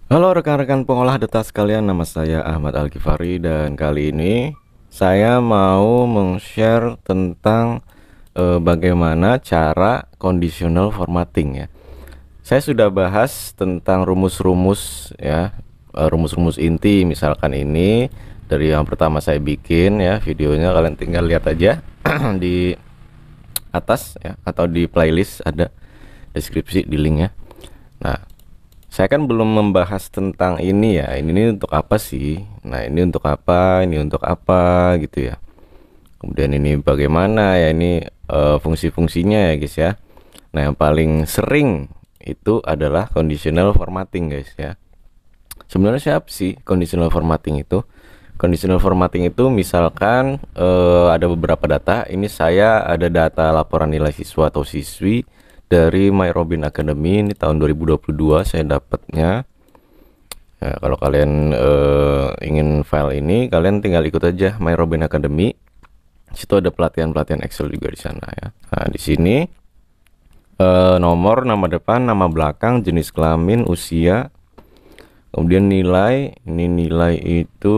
Halo rekan-rekan pengolah data sekalian, nama saya Ahmad Al-Ghifari dan kali ini saya mau meng-share tentang bagaimana cara conditional formatting ya. Saya sudah bahas tentang rumus-rumus ya, rumus-rumus inti misalkan ini dari yang pertama saya bikin ya, videonya kalian tinggal lihat aja di atas ya, atau di playlist ada deskripsi di link ya. Nah, saya kan belum membahas tentang ini ya. Ini untuk apa sih? Nah, ini untuk apa? Ini untuk apa gitu ya. Kemudian ini bagaimana ya, ini fungsi-fungsinya ya guys ya. Nah, yang paling sering itu adalah conditional formatting guys ya. Sebenarnya siapa sih conditional formatting itu? Conditional formatting itu misalkan ada beberapa data. Ini saya ada data laporan nilai siswa atau siswi dari My Robin Academy ini tahun 2022 saya dapatnya. Ya, kalau kalian ingin file ini, kalian tinggal ikut aja My Robin Academy. Situ ada pelatihan-pelatihan Excel juga di sana ya. Nah, di sini nomor, nama depan, nama belakang, jenis kelamin, usia, kemudian nilai. Ini nilai itu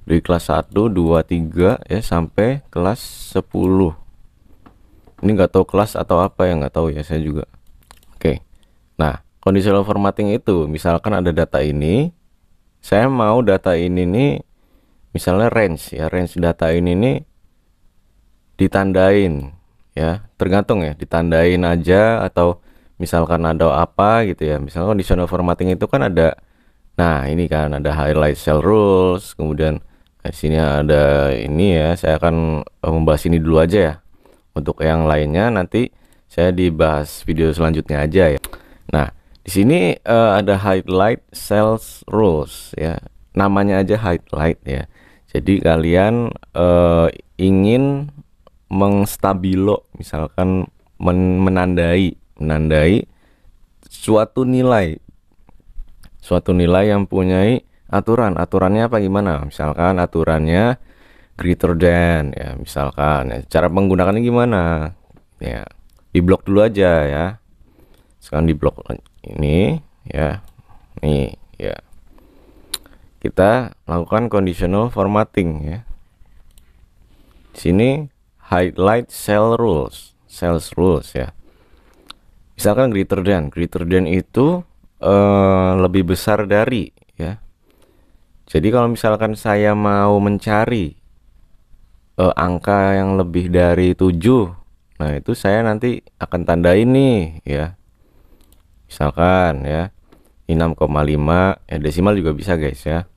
dari kelas 1, 2, 3 ya sampai kelas 10. Ini nggak tahu kelas atau apa ya, nggak tahu ya saya juga. Oke. Nah, conditional formatting itu misalkan ada data ini, saya mau data ini nih misalnya range ya, range data ini nih ditandain ya, tergantung ya, ditandain aja atau misalkan ada apa gitu ya. Misalnya conditional formatting itu kan ada, nah ini kan ada highlight cell rules, kemudian di sini ada ini ya. Saya akan membahas ini dulu aja ya. Untuk yang lainnya nanti saya dibahas video selanjutnya aja ya. Nah, di sini ada highlight cells rules ya. Namanya aja highlight ya. Jadi kalian ingin mengstabilo misalkan menandai suatu nilai yang punyai aturannya apa gimana, misalkan aturannya greater than ya, misalkan ya, cara menggunakannya gimana ya, di blok dulu aja ya. Sekarang di blok ini ya, nih ya, kita lakukan conditional formatting ya. Di sini highlight cells rules ya. Misalkan greater than itu lebih besar dari ya. Jadi kalau misalkan saya mau mencari angka yang lebih dari 7, nah itu saya nanti akan tandai nih ya. Misalkan ya, ini 6,5 ya, desimal juga bisa guys ya.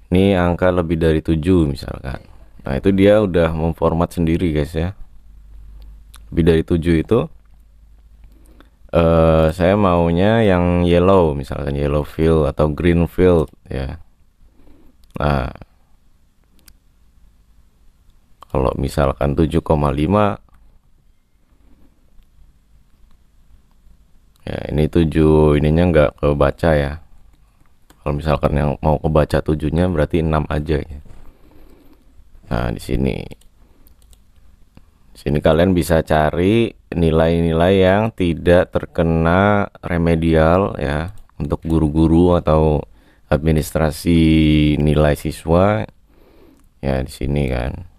Ini angka lebih dari 7 misalkan. Nah, itu dia udah memformat sendiri guys ya. Lebih dari 7 itu saya maunya yang yellow, misalkan yellow field atau green field ya. Nah, kalau misalkan 7,5 ya, ini 7 ininya nggak kebaca ya. Kalau misalkan yang mau kebaca 7-nya berarti 6 aja ya. Nah, di sini kalian bisa cari nilai-nilai yang tidak terkena remedial ya, untuk guru-guru atau administrasi nilai siswa ya di sini kan.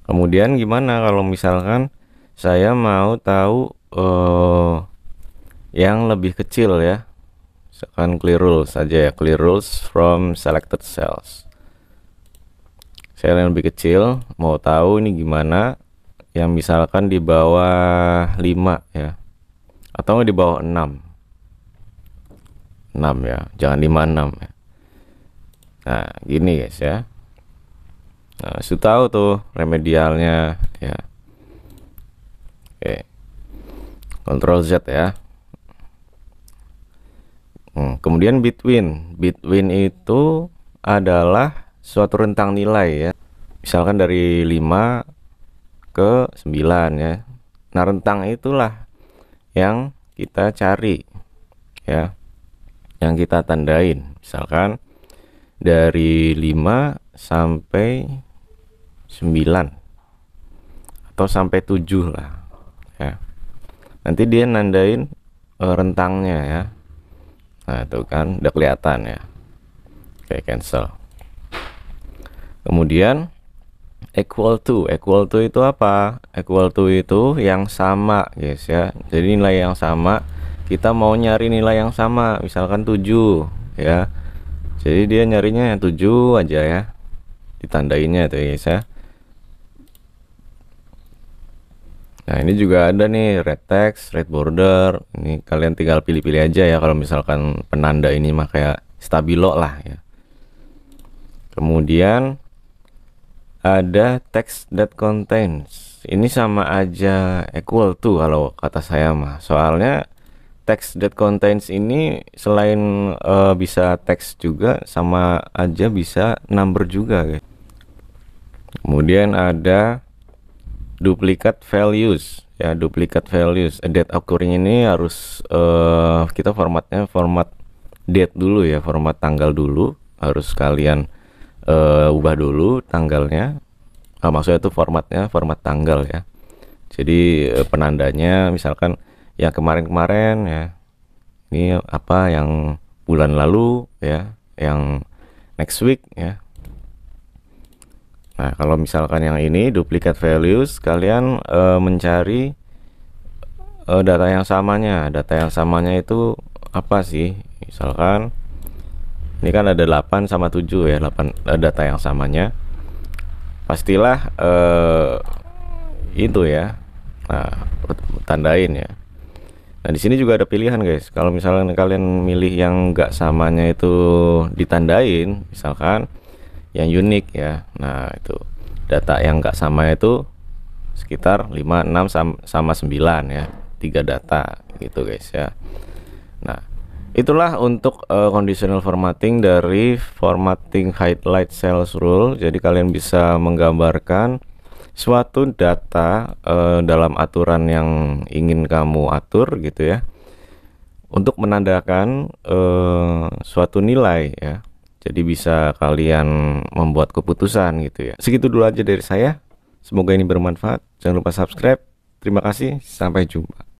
Kemudian gimana kalau misalkan saya mau tahu yang lebih kecil ya, misalkan clear rules saja ya, clear rules from selected cells. Saya yang lebih kecil mau tahu ini gimana, yang misalkan di bawah 5 ya, atau di bawah 6 ya, jangan 56 ya. Nah gini guys ya. Nah sudah tahu tuh remedialnya ya. Oke, Ctrl Z ya. Kemudian between itu adalah suatu rentang nilai ya, misalkan dari 5 ke 9 ya. Nah rentang itulah yang kita cari ya, yang kita tandain. Misalkan dari 5 sampai 9 atau sampai 7 lah ya. Nanti dia nandain rentangnya ya. Nah itu kan udah kelihatan ya. Oke, cancel. Kemudian equal to itu apa? Equal to itu yang sama guys ya. Jadi nilai yang sama, kita mau nyari nilai yang sama, misalkan 7 ya. Jadi dia nyarinya yang 7 aja ya, ditandainnya tuh guys ya. Nah ini juga ada nih red text, red border. Ini kalian tinggal pilih-pilih aja ya, kalau misalkan penanda ini mah kayak stabilo lah ya. Kemudian ada text that contains, ini sama aja equal to kalau kata saya mah, soalnya text that contains ini selain bisa teks juga, sama aja bisa number juga guys. Kemudian ada duplicate values ya, duplicate values. Date occurring ini harus kita formatnya format date dulu ya, format tanggal dulu, harus kalian ubah dulu tanggalnya. Maksudnya itu formatnya format tanggal ya. Jadi penandanya misalkan yang kemarin-kemarin ya, ini apa yang bulan lalu ya, yang next week ya. Nah kalau misalkan yang ini duplicate values, kalian mencari data yang samanya. Data yang samanya itu apa sih? Misalkan ini kan ada 8 sama 7 ya, 8 data yang samanya. Pastilah itu ya. Nah, tandain ya. Nah, di sini juga ada pilihan guys. Kalau misalkan kalian milih yang enggak samanya itu ditandain, misalkan yang unik ya. Nah, itu data yang enggak sama itu sekitar 5, 6 sama 9 ya. 3 data gitu guys ya. Nah, itulah untuk conditional formatting dari formatting highlight cells rule. Jadi kalian bisa menggambarkan suatu data dalam aturan yang ingin kamu atur gitu ya, untuk menandakan suatu nilai ya. Jadi bisa kalian membuat keputusan gitu ya. Segitu dulu aja dari saya. Semoga ini bermanfaat. Jangan lupa subscribe. Terima kasih. Sampai jumpa.